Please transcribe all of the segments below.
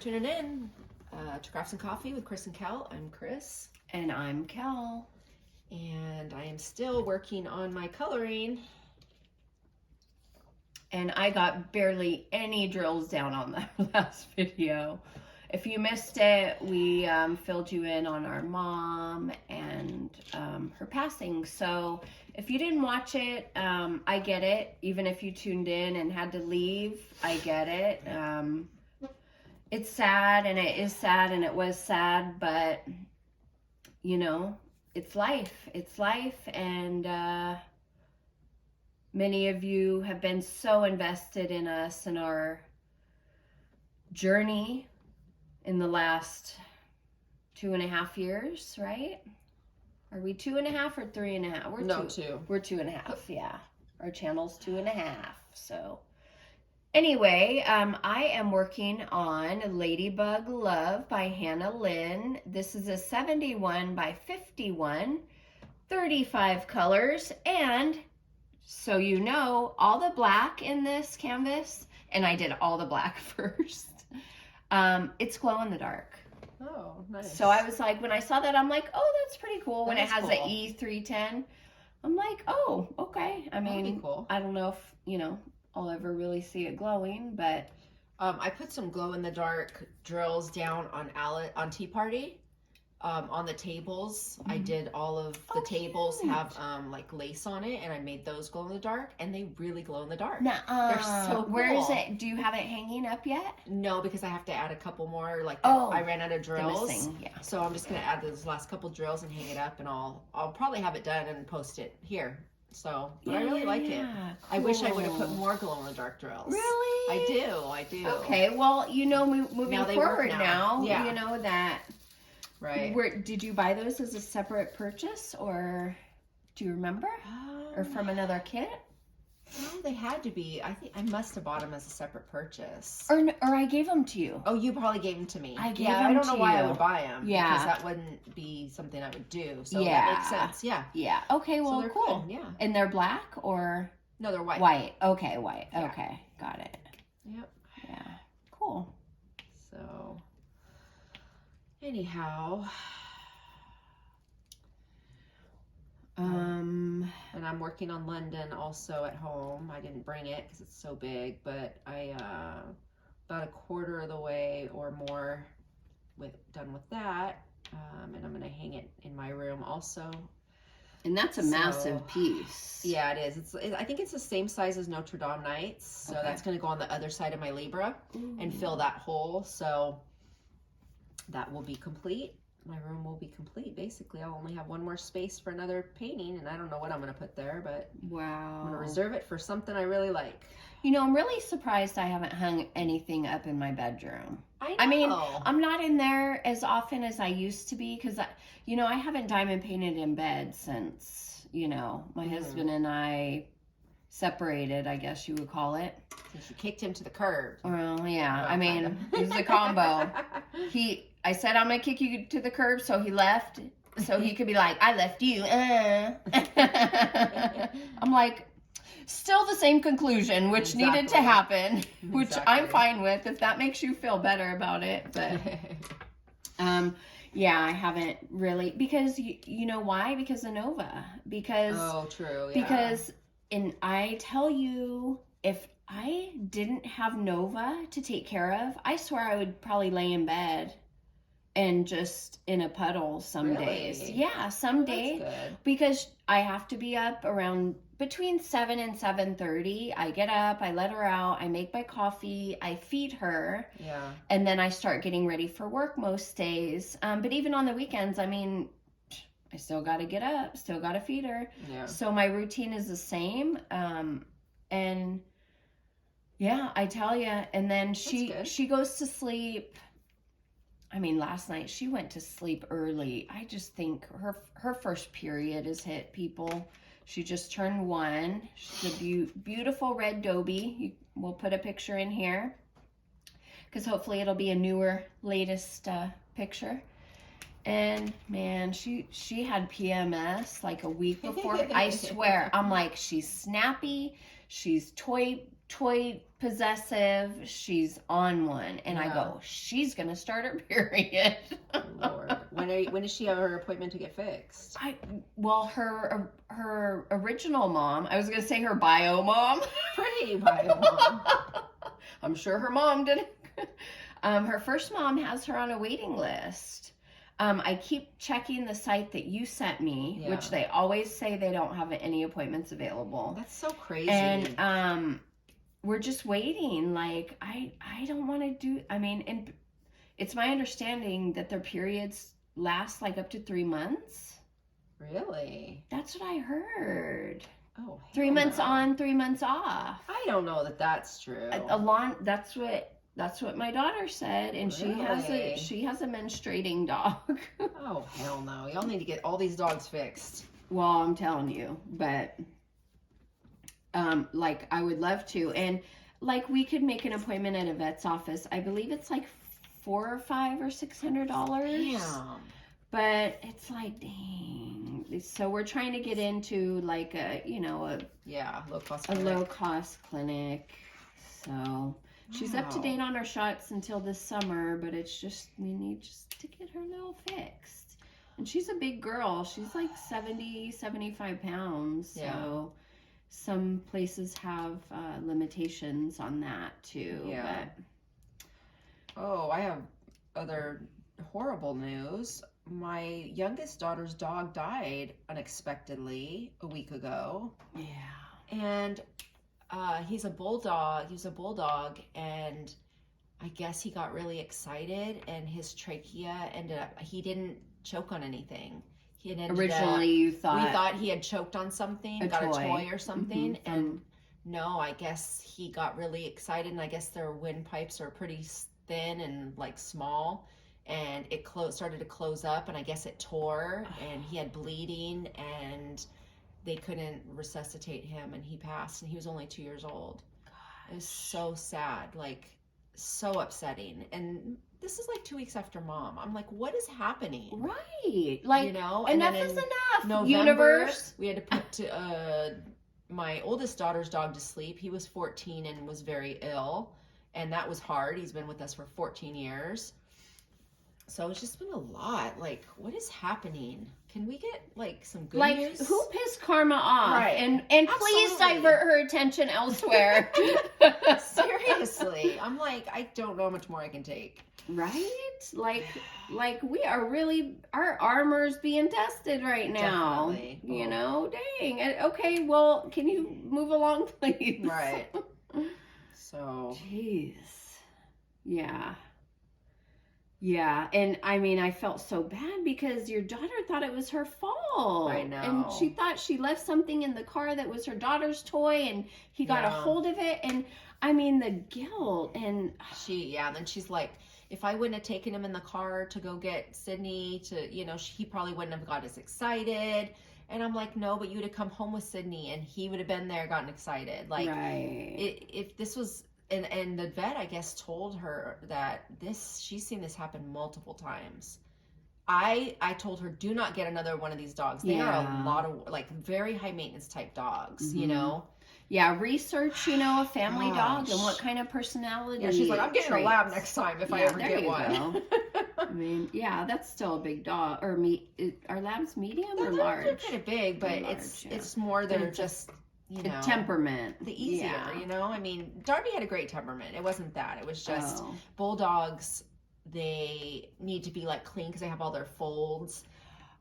tuning in to Crafts and Coffee with Kris and Kel. I'm Kris. And I'm Kel. And I am still working on my coloring. And I got barely any drills down on that last video. If you missed it, we filled you in on our mom and her passing. So if you didn't watch it, I get it. Even if you tuned in and had to leave, I get it. It's sad, and it is sad, and it was sad, but, you know, it's life. It's life, and many of you have been so invested in us and our journey in the last 2.5 years, right? Are we 2.5 or 3.5? We're two. We're 2.5, yeah. Our channel's 2.5, so... Anyway, I am working on Ladybug Love by Lynn. This is a 71 by 51, 35 colors, and so you know, all the black in this canvas, and I did all the black first, it's glow in the dark. Oh, nice. So I was like, when I saw that, I'm like, oh, that's pretty cool. When it has cool. the E310, I'm like, oh, okay. I mean, cool. I don't know if, you know, I'll ever really see it glowing, but I put some glow-in-the-dark drills down on Tea Party, on the tables. I did all of the tables cute. have like lace on it, and I made those glow-in-the-dark, and they really glow in the dark. They're so cool. Where is it? Do you have it hanging up yet? No, because I have to add a couple more. Like I ran out of drills, so I'm just gonna add those last couple drills and hang it up, and I'll probably have it done and post it here. So, but I really like it. Cool. I wish I would have put more glow-in-the-dark drills. Really? I do. Okay, well, you know, moving forward now, yeah. you know that. Right. Did you buy those as a separate purchase, or do you remember? Or from another kit? No, they had to be. I think I must have bought them as a separate purchase. Or I gave them to you. Oh, you probably gave them to me. I gave them to you. I don't know why I would buy them. Yeah. Because that wouldn't be something I would do. So that makes sense. Yeah. Yeah. Okay, well, so cool. Good. Yeah. And they're black or? No, they're white. White. Okay, white. Yeah. Okay, got it. Yep. Yeah. Cool. So, anyhow. And I'm working on London also at home. I didn't bring it because it's so big, but I about a quarter of the way or more done with that, and I'm gonna hang it in my room also. And that's a massive piece. Yeah, it is. I think it's the same size as Notre Dame Nights, so that's gonna go on the other side of my Libra and fill that hole. So that will be complete. My room will be complete. Basically, I'll only have one more space for another painting, and I don't know what I'm going to put there, but wow, I'm going to reserve it for something I really like. You know, I'm really surprised I haven't hung anything up in my bedroom. I know. I mean, I'm not in there as often as I used to be because, you know, I haven't diamond painted in bed since, you know, my husband and I separated, I guess you would call it. Since you kicked him to the curb. Well, yeah. I mean, it was a combo. I said, I'm going to kick you to the curb, so he left. So he could be like, I left you. I'm like, still the same conclusion, which needed to happen, which I'm fine with, if that makes you feel better about it. But, yeah, I haven't really, because you know why? Because of Nova. Because, oh, true, yeah. Because, and I tell you, if I didn't have Nova to take care of, I swear I would probably lay in bed and just in a puddle some days. Yeah, some days. Because I have to be up around between 7 and 7:30. I get up, I let her out, I make my coffee, I feed her. Yeah. And then I start getting ready for work most days. But even on the weekends, I mean, I still got to get up, still got to feed her. Yeah. So my routine is the same. And yeah, I tell you, and then she goes to sleep. I mean, last night she went to sleep early. I just think her first period is hit, people. She just turned 1. She's a beautiful red Dobie. We'll put a picture in here because hopefully it'll be a newer, latest picture. And man, she had PMS like a week before. I swear, I'm like, she's snappy. She's toy toy possessive. She's on one. And I go, she's going to start her period. Lord. When does she have her appointment to get fixed? Well, her original mom, I was going to say her bio mom. Pretty bio mom. I'm sure her mom didn't. Her first mom has her on a waiting list. I keep checking the site that you sent me, which they always say they don't have any appointments available. That's so crazy. And we're just waiting. Like, I don't want to do, I mean, and it's my understanding that their periods last like up to 3 months. Really? That's what I heard. Oh, 3 months on, 3 months off. I don't know that that's true. That's what my daughter said, and really? she has a menstruating dog. Oh, hell no. Y'all need to get all these dogs fixed. Well, I'm telling you, but like I would love to, and like we could make an appointment at a vet's office. I believe it's like $400 or $500 or $600. Yeah. But it's like, dang. So we're trying to get into like a low cost clinic. So she's up to date on her shots until this summer, but it's just, we need just to get her little fixed. And she's a big girl. She's like 70, 75 pounds. Yeah. So some places have limitations on that too. Yeah. But... Oh, I have other horrible news. My youngest daughter's dog died unexpectedly a week ago. Yeah. And he's a bulldog. He was a bulldog, and I guess he got really excited, and his trachea ended up, he didn't choke on anything. Originally, we thought he had choked on something, a toy or something, mm-hmm. and no, I guess he got really excited, and I guess their windpipes are pretty thin and like small, and it started to close up, and I guess it tore, and he had bleeding, and they couldn't resuscitate him, and he passed, and he was only 2 years old. Gosh. It was so sad, like so upsetting. And this is like 2 weeks after mom. I'm like, what is happening? Right. Like, you know, enough is enough. November, universe. We had to put my oldest daughter's dog to sleep. He was 14 and was very ill, and that was hard. He's been with us for 14 years. So it's just been a lot. Like, what is happening? Can we get like some good news? Like, who pissed Karma off? Right. And please divert her attention elsewhere. Seriously. I'm like, I don't know how much more I can take. Right? Like we are really, our armor's being tested right now. Definitely. You know, dang. Okay, well, can you move along, please? Right. So. Jeez. Yeah. Yeah, and I mean, I felt so bad because your daughter thought it was her fault. I know. And she thought she left something in the car that was her daughter's toy, and he got a hold of it. And I mean, the guilt. And then she's like, if I wouldn't have taken him in the car to go get Sydney to, you know, he probably wouldn't have got as excited. And I'm like, no, but you would have come home with Sydney, and he would have been there, gotten excited. Like, if this was... And the vet, I guess, told her that she's seen this happen multiple times. I told her, do not get another one of these dogs. They are a lot of, like, very high maintenance type dogs, you know? Yeah, research, you know, a family dog and what kind of personality. Yeah, she's like, I'm getting a lab next time if I ever get one. I mean, yeah, that's still a big dog. Or are labs medium or large? They're kind of big, but it's more they're just... You know, temperament. The easier, you know? I mean, Darby had a great temperament. It wasn't that. It was just bulldogs, they need to be, like, clean because they have all their folds,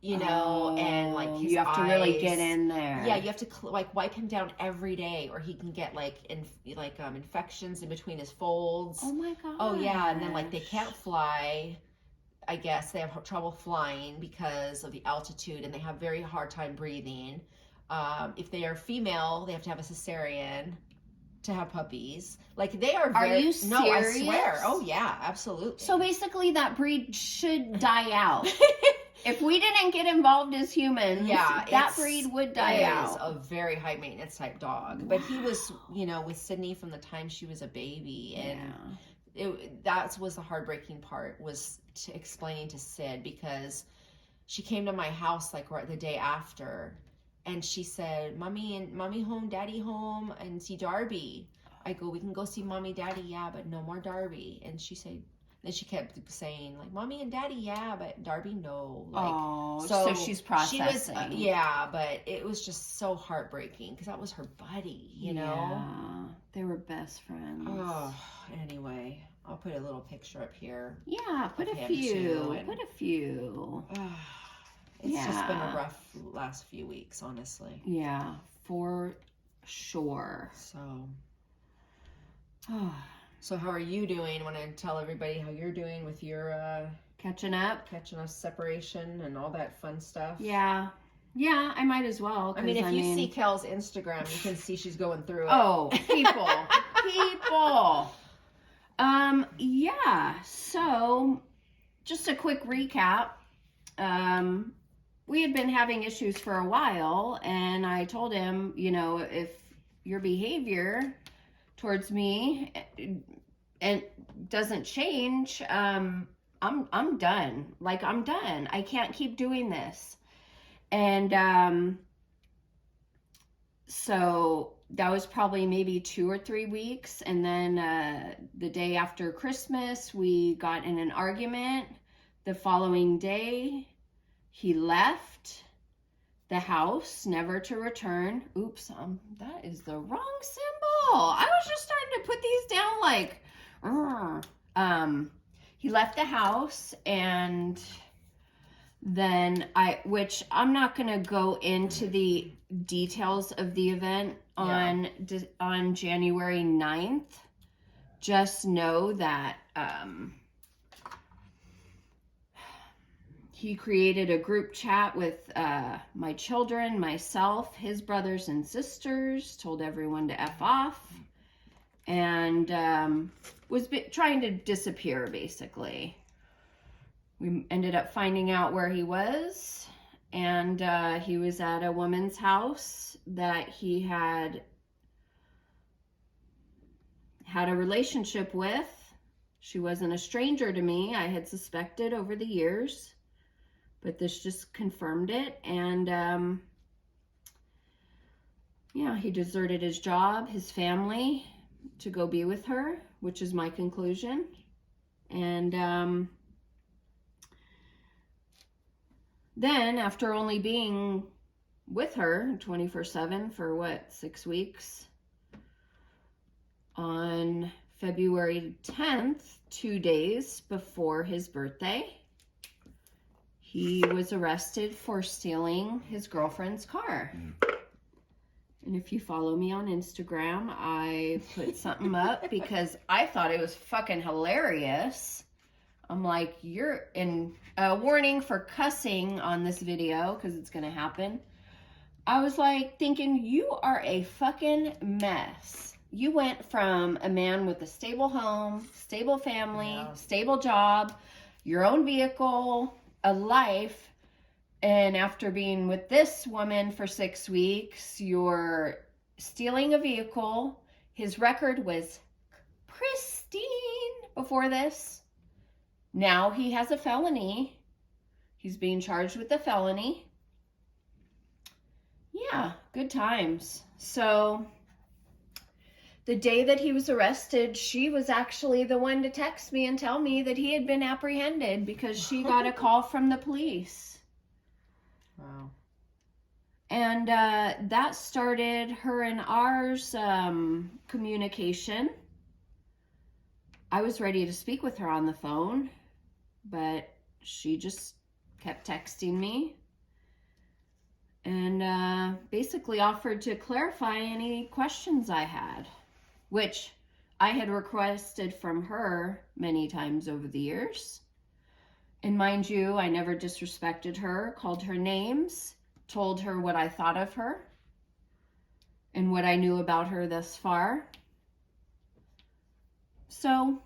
you know? And, like, his you have eyes, to really get in there. Yeah, you have to, like, wipe him down every day or he can get, like, infections in between his folds. Oh, my God. Oh, yeah, and then, like, they can't fly. I guess they have trouble flying because of the altitude, and they have very hard time breathing. If they are female, they have to have a cesarean to have puppies. Like, they are very... Are you serious? No, I swear. Oh, yeah, absolutely. So basically that breed should die out. If we didn't get involved as humans, that breed would die out. It is a very high maintenance type dog. Wow. But he was, you know, with Sydney from the time she was a baby. And that was the heartbreaking part, was explaining to Sid, because she came to my house like right the day after. And she said, Mommy home, Daddy home, and see Darby. I go, we can go see mommy, daddy, yeah, but no more Darby. And she said, then she kept saying, like, mommy and daddy, yeah, but Darby, no. Like, oh, so she's processing. She was, yeah, but it was just so heartbreaking because that was her buddy, you know? Yeah, they were best friends. Oh, anyway, I'll put a little picture up here. Yeah, put a few. Put a few. It's just been a rough last few weeks, honestly. Yeah, for sure. So how are you doing? Want to tell everybody how you're doing with your catching up separation and all that fun stuff? Yeah, I might as well. I mean, if you see Kel's Instagram, you can see she's going through it. Oh, people. Yeah, so just a quick recap. We had been having issues for a while, and I told him, you know, if your behavior towards me and doesn't change, I'm done. Like, I'm done. I can't keep doing this. And so that was probably maybe 2 or 3 weeks. And then the day after Christmas, we got in an argument. The following day, he left the house, never to return. Oops, that is the wrong symbol. I was just starting to put these down like, he left the house, and then which I'm not going to go into the details of the event on January 9th. Just know that, he created a group chat with my children, myself, his brothers and sisters, told everyone to F off, and was trying to disappear, basically. We ended up finding out where he was, and he was at a woman's house that he had a relationship with. She wasn't a stranger to me. I had suspected over the years, but this just confirmed it. And yeah, he deserted his job, his family, to go be with her, which is my conclusion. And then after only being with her 24/7 for 6 weeks, on February 10th, 2 days before his birthday, he was arrested for stealing his girlfriend's car. And if you follow me on Instagram, I put something up because I thought it was fucking hilarious. I'm like, you're in a warning for cussing on this video because it's going to happen. I was like thinking, you are a fucking mess. You went from a man with a stable home, stable family, stable job, your own vehicle, a life, and after being with this woman for 6 weeks, you're stealing a vehicle. His record was pristine before this. Now he has a felony. He's being charged with a felony. Yeah, good times. So the day that he was arrested, she was actually the one to text me and tell me that he had been apprehended because she got a call from the police. Wow. And that started her and ours communication. I was ready to speak with her on the phone, but she just kept texting me and basically offered to clarify any questions I had, which I had requested from her many times over the years. And mind you, I never disrespected her, called her names, told her what I thought of her and what I knew about her thus far. So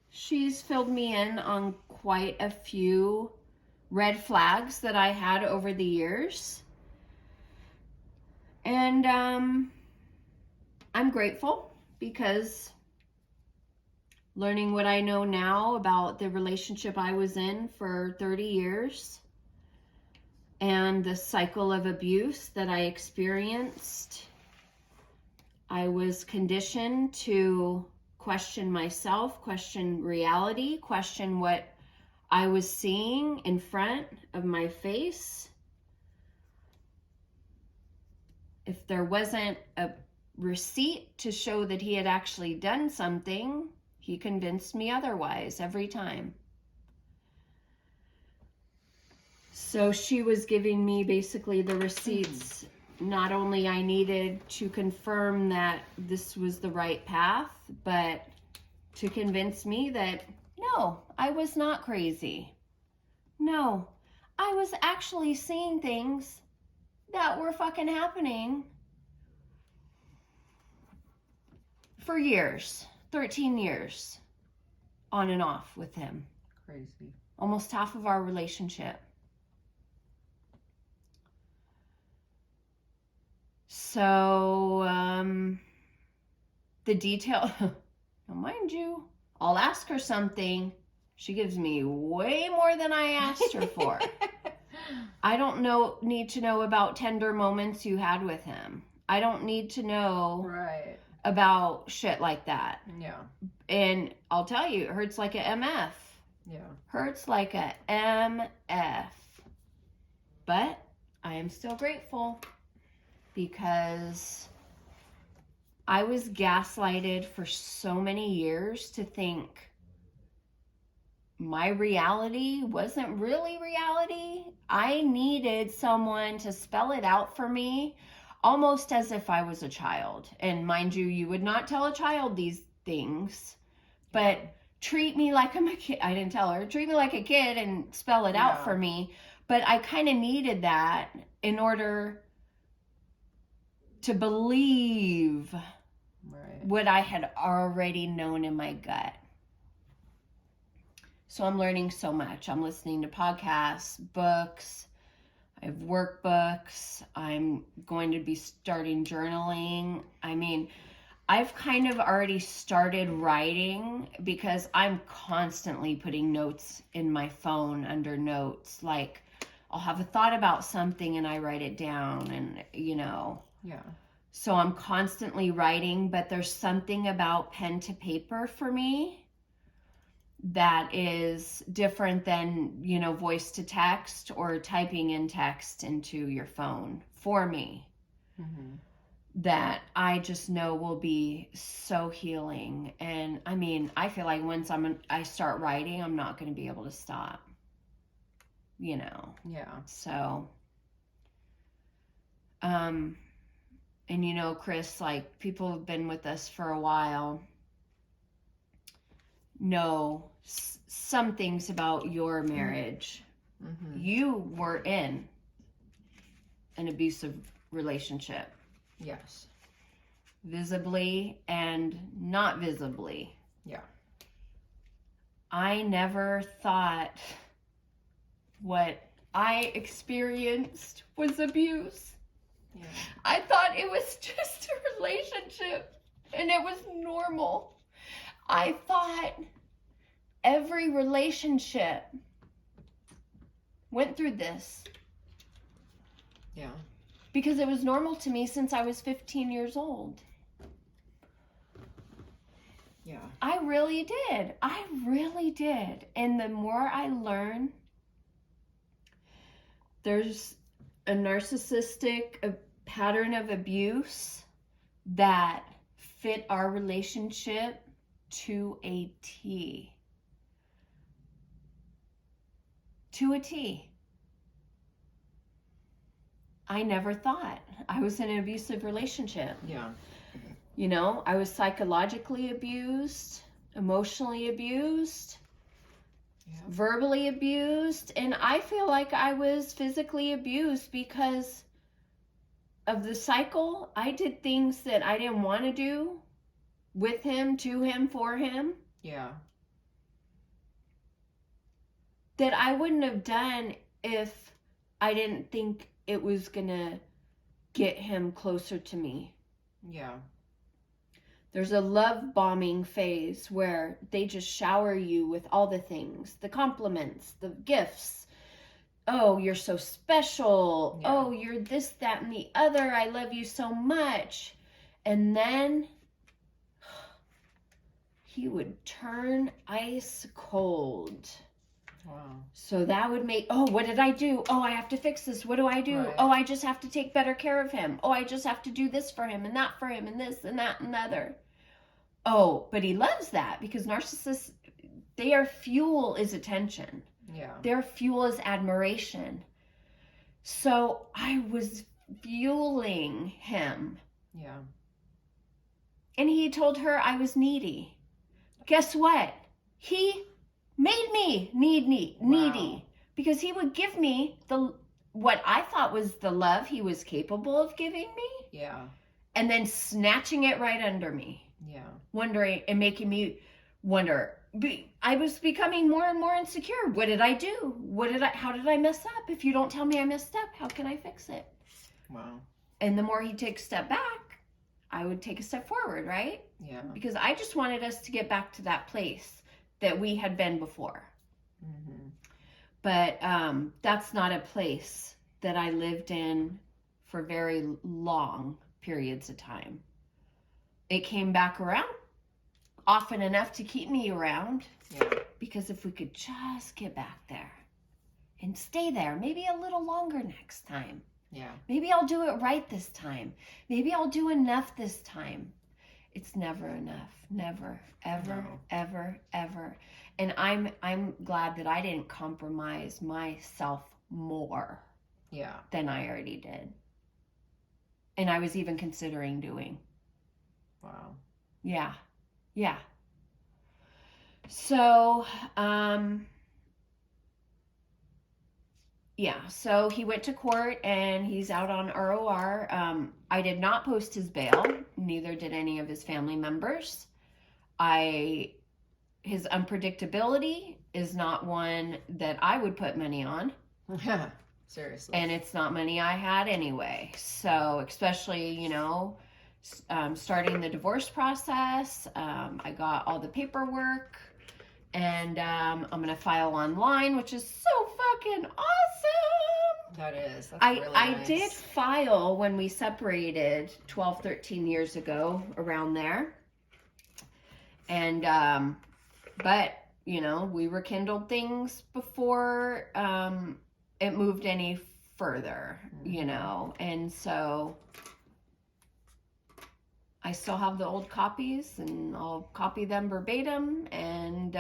she's filled me in on quite a few red flags that I had over the years. And I'm grateful because learning what I know now about the relationship I was in for 30 years and the cycle of abuse that I experienced, I was conditioned to question myself, question reality, question what I was seeing in front of my face. If there wasn't a receipt to show that he had actually done something, he convinced me otherwise every time. So she was giving me basically the receipts. Not only I needed to confirm that this was the right path, but to convince me that no, I was not crazy. No, I was actually seeing things that were fucking happening for years, 13 years, on and off with him. Crazy. Almost half of our relationship. So, the detail, now mind you, I'll ask her something. She gives me way more than I asked her for. I don't need to know about tender moments you had with him. I don't need to know about shit like that. Yeah. And I'll tell you, it hurts like a MF. Yeah. Hurts like a MF. But I am still grateful because I was gaslighted for so many years to think my reality wasn't really reality. I needed someone to spell it out for me, almost as if I was a child. And mind you, you would not tell a child these things, but treat me like I'm a kid. I didn't tell her, treat me like a kid and spell it out for me. But I kind of needed that in order to believe what I had already known in my gut. So I'm learning so much. I'm listening to podcasts, books. I have workbooks. I'm going to be starting journaling. I mean, I've kind of already started writing because I'm constantly putting notes in my phone under notes. Like, I'll have a thought about something and I write it down and, Yeah. So I'm constantly writing, but there's something about pen to paper for me that is different than, voice to text or typing in text into your phone for me. Mm-hmm. That I just know will be so healing. And I mean, I feel like once I start writing, I'm not going to be able to stop, Yeah. So, and Kris, like, people have been with us for a while know some things about your marriage. Mm-hmm. You were in an abusive relationship. Yes. Visibly and not visibly. Yeah. I never thought what I experienced was abuse. Yeah. I thought it was just a relationship and it was normal. I thought every relationship went through this. Yeah. Because it was normal to me since I was 15 years old. Yeah. I really did. And the more I learn, there's a narcissistic pattern of abuse that fit our relationship to a T. To a T. I never thought I was in an abusive relationship. Yeah. I was psychologically abused, emotionally abused, verbally abused, and I feel like I was physically abused because of the cycle. I did things that I didn't want to do with him, to him, for him. Yeah. That I wouldn't have done if I didn't think it was going to get him closer to me. Yeah. There's a love bombing phase where they just shower you with all the things, the compliments, the gifts. Oh, you're so special. Yeah. Oh, you're this, that, and the other. I love you so much. And then he would turn ice cold. Wow. So that would make, oh, what did I do? Oh, I have to fix this. What do I do? Right. Oh, I just have to take better care of him. Oh, I just have to do this for him and that for him and this and that and the other. Oh, but he loves that because narcissists, their fuel is attention. Yeah. Their fuel is admiration. So I was fueling him. Yeah. And he told her I was needy. Guess what? He made me needy. Wow. Because he would give me what I thought was the love he was capable of giving me. Yeah. And then snatching it right under me. Yeah. Wondering and making me wonder. I was becoming more and more insecure. What did I do? How did I mess up? If you don't tell me I messed up, how can I fix it? Wow. And the more he'd take a step back, I would take a step forward, right? Yeah. Because I just wanted us to get back to that place that we had been before. Mm-hmm. But that's not a place that I lived in for very long periods of time. It came back around often enough to keep me around. Yeah. Because if we could just get back there and stay there, maybe a little longer next time. Yeah. Maybe I'll do it right this time. Maybe I'll do enough this time. It's never enough. Never, ever, No. ever, ever. And I'm glad that I didn't compromise myself more Yeah. than I already did. And I was even considering doing. Wow. Yeah. Yeah. So, yeah, so he went to court and he's out on ROR. I did not post his bail, neither did any of his family members. His unpredictability is not one that I would put money on. Seriously. And it's not money I had anyway. So, especially, starting the divorce process, I got all the paperwork. And I'm going to file online, which is so fucking awesome. That is. That's really nice. I did file when we separated 12, 13 years ago, around there. And, but, we rekindled things before it moved any further, And so I still have the old copies, and I'll copy them verbatim and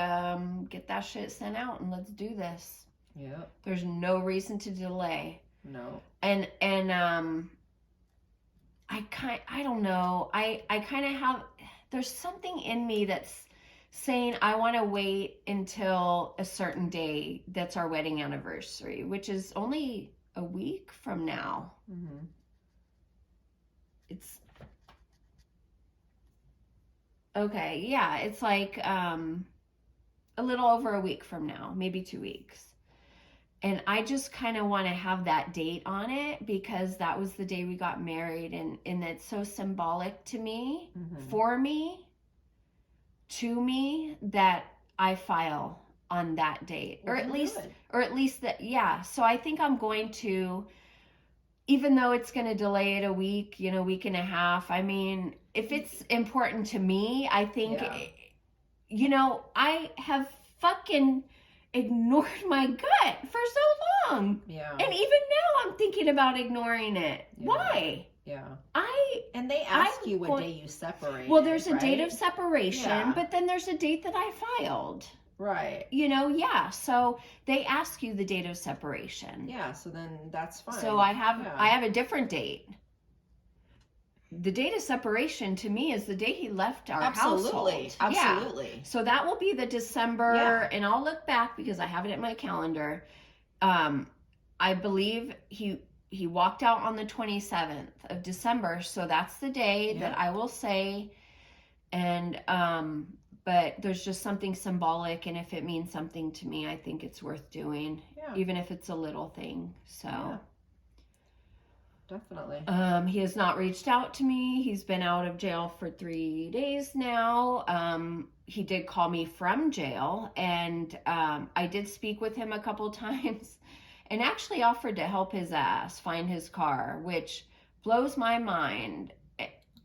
get that shit sent out, and let's do this. Yep. There's no reason to delay. No. And I don't know. I kind of have, there's something in me that's saying I want to wait until a certain day that's our wedding anniversary, which is only a week from now. Mm-hmm. It's okay, yeah, it's like a little over a week from now, maybe 2 weeks. And I just kind of want to have that date on it because that was the day we got married, and it's so symbolic to me, Mm-hmm. for me, to me, that I file on that date. Well, or at least that, yeah. So I think I'm going to, even though it's going to delay it a week, week and a half. I mean, if it's important to me, I think, I have fucking ignored my gut for so long. Yeah. And even now I'm thinking about ignoring it. Yeah. Why? Yeah. And they ask you what day you separate. Well, there's a right? date of separation, Yeah. but then there's a date that I filed. Right. Yeah. So they ask you the date of separation. Yeah, so then that's fine. So I have a different date. The date of separation to me is the day he left our household. Absolutely. Yeah. So that will be the December, and I'll look back because I have it in my calendar. I believe he walked out on the 27th of December, so that's the day that I will say. And but there's just something symbolic, and if it means something to me, I think it's worth doing, even if it's a little thing. So. Yeah. Definitely. He has not reached out to me. He's been out of jail for 3 days now. He did call me from jail, and I did speak with him a couple times and actually offered to help his ass find his car, which blows my mind.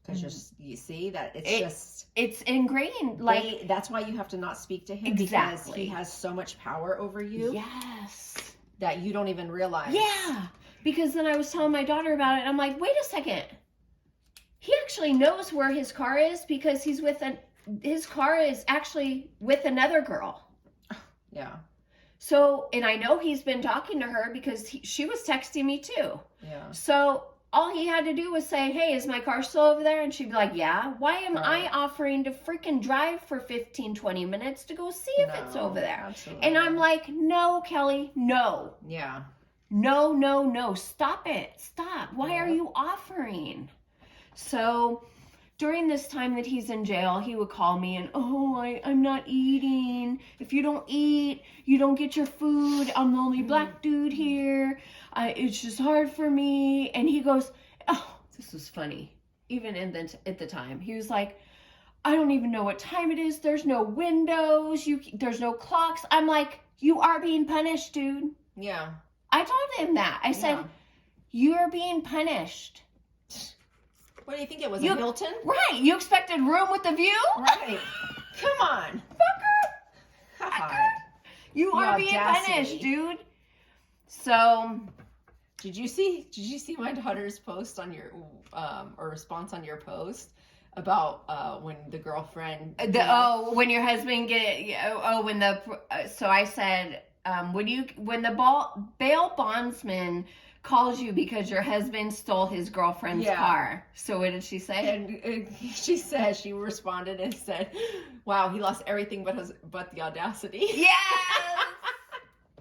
Because you see that it's ingrained. Like that's why you have to not speak to him. Exactly. Because he has so much power over you. Yes. That you don't even realize. Yeah. Because then I was telling my daughter about it, and I'm like, wait a second. He actually knows where his car is because his car is actually with another girl. Yeah. So, and I know he's been talking to her because she was texting me too. Yeah. So all he had to do was say, hey, is my car still over there? And she'd be like, yeah. Why am I offering to freaking drive for 15, 20 minutes to go see if it's over there? Absolutely. And I'm like, no, Kelly, no. Yeah. No. Stop it. Stop. Why are you offering? So during this time that he's in jail, he would call me and, I'm not eating. If you don't eat, you don't get your food. I'm the only black dude here. It's just hard for me. And he goes, oh, this was funny. Even at the time, he was like, I don't even know what time it is. There's no windows. There's no clocks. I'm like, you are being punished, dude. Yeah. I told him that. I said, you are being punished. What do you think it was, a Hilton? Right. You expected room with a view? Right. Come on. Fucker. You are being punished, dude. So, did you see my daughter's post on your or response on your post about when the girlfriend when your husband so I said when the bail bondsman calls you because your husband stole his girlfriend's car. So what did she say? And she responded and said, wow, he lost everything but the audacity. Yes.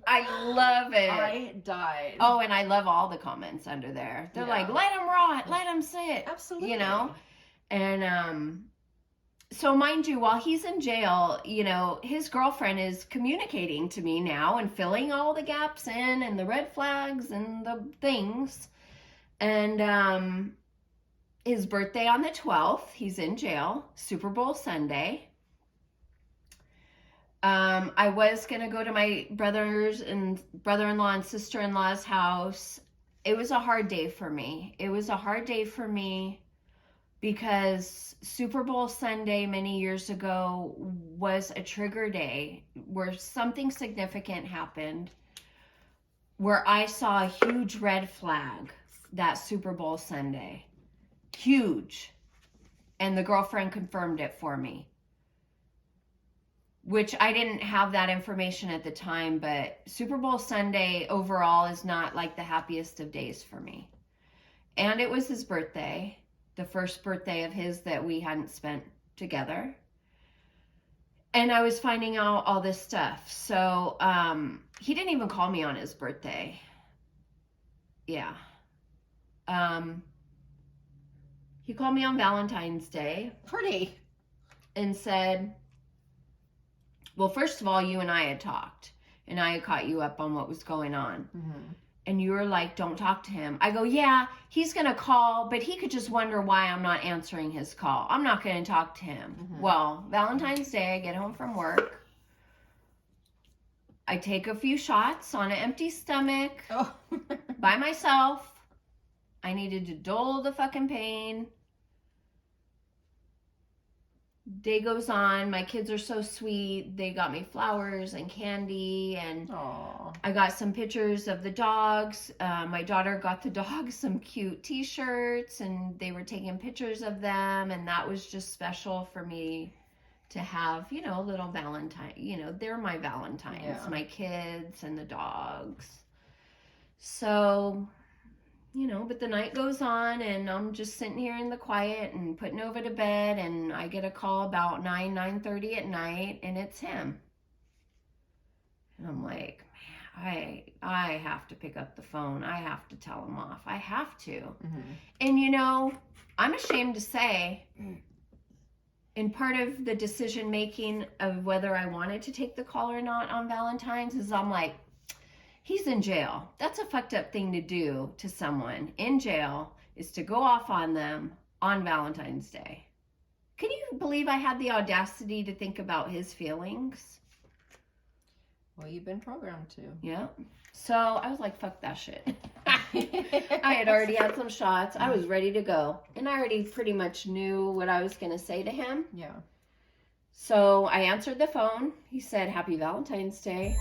I love it. I died. Oh, and I love all the comments under there. They're like, let him rot, let him sit. Absolutely. You know? And so mind you, while he's in jail, his girlfriend is communicating to me now and filling all the gaps in and the red flags and the things. And his birthday on the 12th, he's in jail, Super Bowl Sunday. I was going to go to my brother-in-law and sister-in-law's house. It was a hard day for me. Because Super Bowl Sunday many years ago was a trigger day where something significant happened, where I saw a huge red flag that Super Bowl Sunday. Huge. And the girlfriend confirmed it for me. Which I didn't have that information at the time, but Super Bowl Sunday overall is not like the happiest of days for me. And it was his birthday. The first birthday of his that we hadn't spent together. And I was finding out all this stuff. So, he didn't even call me on his birthday. Yeah. He called me on Valentine's Day. Pretty. And said, well, first of all, you and I had talked. And I had caught you up on what was going on. Mm-hmm. And you were like, don't talk to him. I go, yeah, he's going to call, but he could just wonder why I'm not answering his call. I'm not going to talk to him. Mm-hmm. Well, Valentine's Day, I get home from work. I take a few shots on an empty stomach by myself. I needed to dull the fucking pain. Day goes on. My kids are so sweet. They got me flowers and candy, and aww. I got some pictures of the dogs. My daughter got the dogs some cute t-shirts, and they were taking pictures of them, and that was just special for me to have, little Valentine. They're my Valentines, my kids and the dogs. So, but the night goes on, and I'm just sitting here in the quiet and putting Nova to bed, and I get a call about 9:30 at night, and it's him. And I'm like, man, I have to pick up the phone. I have to tell him off. I have to. Mm-hmm. And I'm ashamed to say, and part of the decision making of whether I wanted to take the call or not on Valentine's is I'm like, he's in jail. That's a fucked up thing to do to someone in jail, is to go off on them on Valentine's Day. Can you believe I had the audacity to think about his feelings? Well, you've been programmed to. Yeah. So I was like, fuck that shit. I had already had some shots. I was ready to go. And I already pretty much knew what I was going to say to him. Yeah. So I answered the phone. He said, Happy Valentine's Day.